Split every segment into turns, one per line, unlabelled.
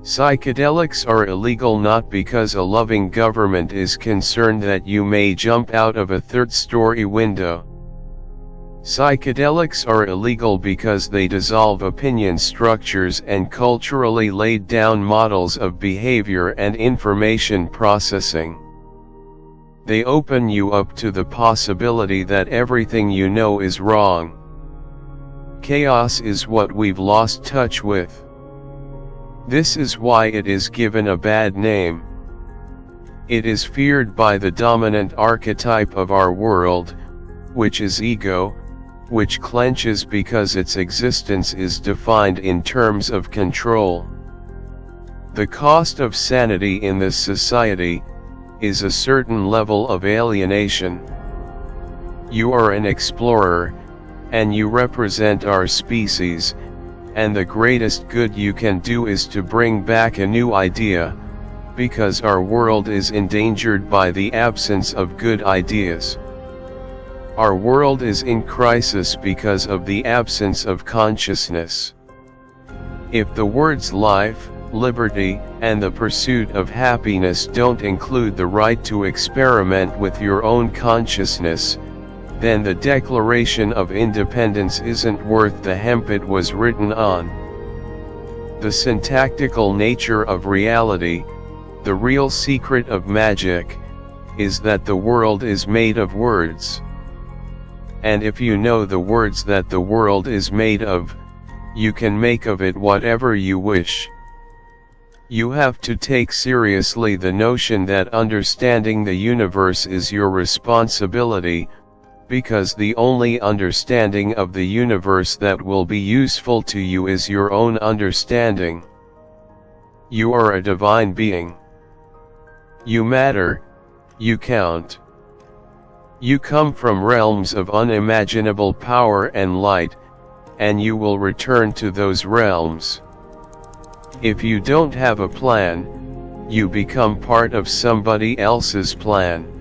Psychedelics are illegal not because a loving government is concerned that you may jump out of a third-story window. Psychedelics are illegal because they dissolve opinion structures and culturally laid down models of behavior and information processing. They open you up to the possibility that everything you know is wrong. Chaos is what we've lost touch with. This is why it is given a bad name. It is feared by the dominant archetype of our world, which is ego, which clenches because its existence is defined in terms of control. The cost of sanity in this society is a certain level of alienation. You are an explorer, and you represent our species, and the greatest good you can do is to bring back a new idea, because our world is endangered by the absence of good ideas. Our world is in crisis because of the absence of consciousness. If the words life, liberty, and the pursuit of happiness don't include the right to experiment with your own consciousness, then the Declaration of Independence isn't worth the hemp it was written on. The syntactical nature of reality, the real secret of magic, is that the world is made of words. And if you know the words that the world is made of, you can make of it whatever you wish. You have to take seriously the notion that understanding the universe is your responsibility, because the only understanding of the universe that will be useful to you is your own understanding. You are a divine being. You matter, you count. You come from realms of unimaginable power and light, and you will return to those realms. If you don't have a plan, you become part of somebody else's plan.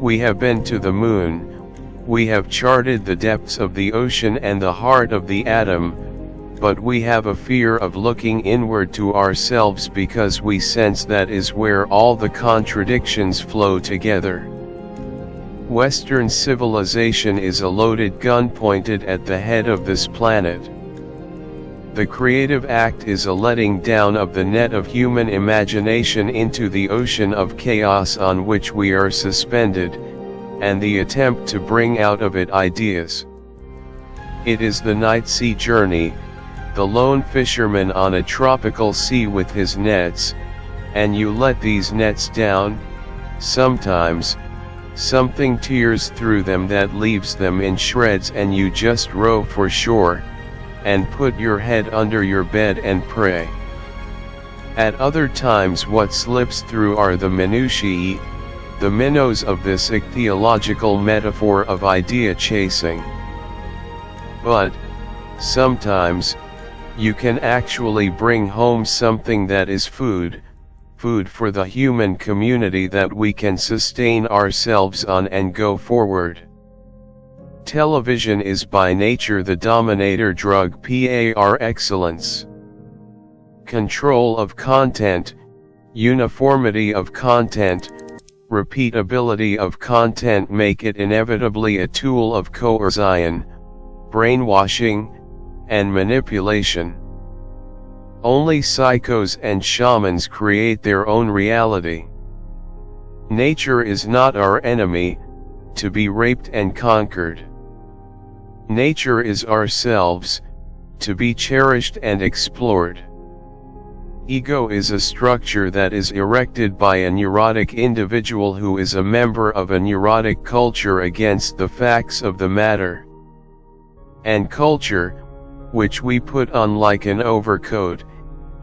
We have been to the moon, we have charted the depths of the ocean and the heart of the atom, but we have a fear of looking inward to ourselves because we sense that is where all the contradictions flow together. Western civilization is a loaded gun pointed at the head of this planet. The creative act is a letting down of the net of human imagination into the ocean of chaos on which we are suspended, and the attempt to bring out of it ideas. It is the night sea journey, the lone fisherman on a tropical sea with his nets, and you let these nets down, sometimes, something tears through them that leaves them in shreds and you just row for shore, and put your head under your bed and pray. At other times what slips through are the minutiae, the minnows of this ichthyological metaphor of idea chasing. But, sometimes, you can actually bring home something that is food for the human community that we can sustain ourselves on and go forward. Television is by nature the dominator drug par excellence. Control of content, uniformity of content, repeatability of content make it inevitably a tool of coercion, brainwashing, and manipulation. Only psychos and shamans create their own reality. Nature is not our enemy, to be raped and conquered. Nature is ourselves, to be cherished and explored. Ego is a structure that is erected by a neurotic individual who is a member of a neurotic culture against the facts of the matter. And culture, which we put on like an overcoat,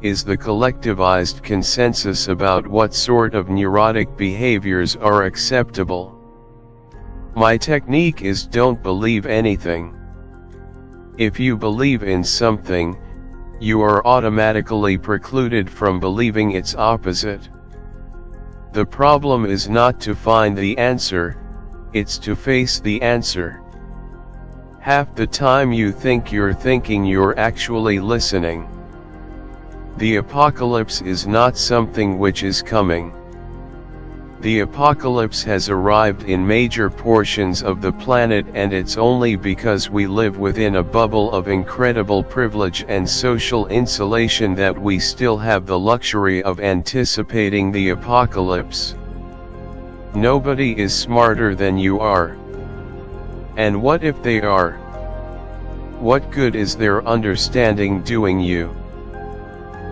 is the collectivized consensus about what sort of neurotic behaviors are acceptable. My technique is don't believe anything. If you believe in something, you are automatically precluded from believing its opposite. The problem is not to find the answer, it's to face the answer. Half the time you think you're thinking, you're actually listening. The apocalypse is not something which is coming. The apocalypse has arrived in major portions of the planet, and it's only because we live within a bubble of incredible privilege and social insulation that we still have the luxury of anticipating the apocalypse. Nobody is smarter than you are. And what if they are? What good is their understanding doing you?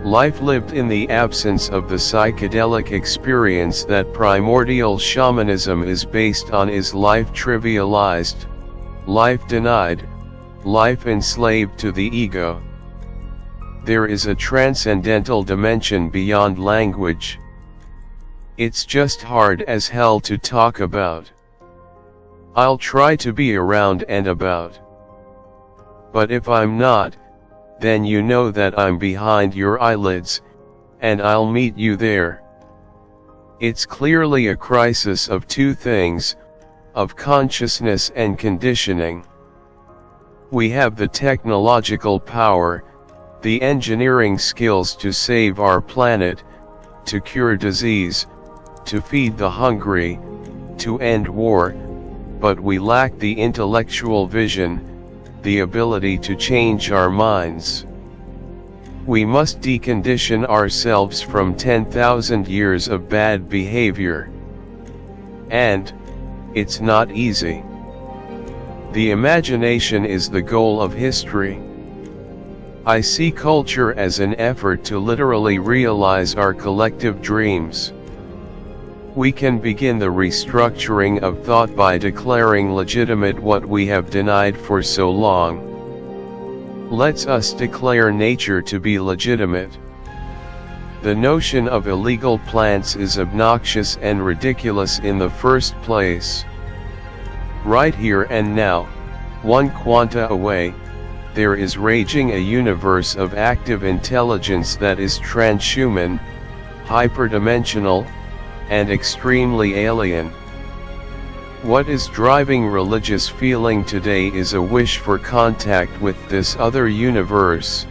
Life lived in the absence of the psychedelic experience that primordial shamanism is based on is life trivialized, life denied, life enslaved to the ego. There is a transcendental dimension beyond language. It's just hard as hell to talk about. I'll try to be around and about. But if I'm not, then you know that I'm behind your eyelids, and I'll meet you there. It's clearly a crisis of two things, of consciousness and conditioning. We have the technological power, the engineering skills to save our planet, to cure disease, to feed the hungry, to end war, but we lack the intellectual vision, the ability to change our minds. We must decondition ourselves from 10,000 years of bad behavior. And it's not easy. The imagination is the goal of history. I see culture as an effort to literally realize our collective dreams. We can begin the restructuring of thought by declaring legitimate what we have denied for so long. Let's us declare nature to be legitimate. The notion of illegal plants is obnoxious and ridiculous in the first place. Right here and now, one quanta away, there is raging a universe of active intelligence that is transhuman, hyperdimensional, and extremely alien. What is driving religious feeling today is a wish for contact with this other universe.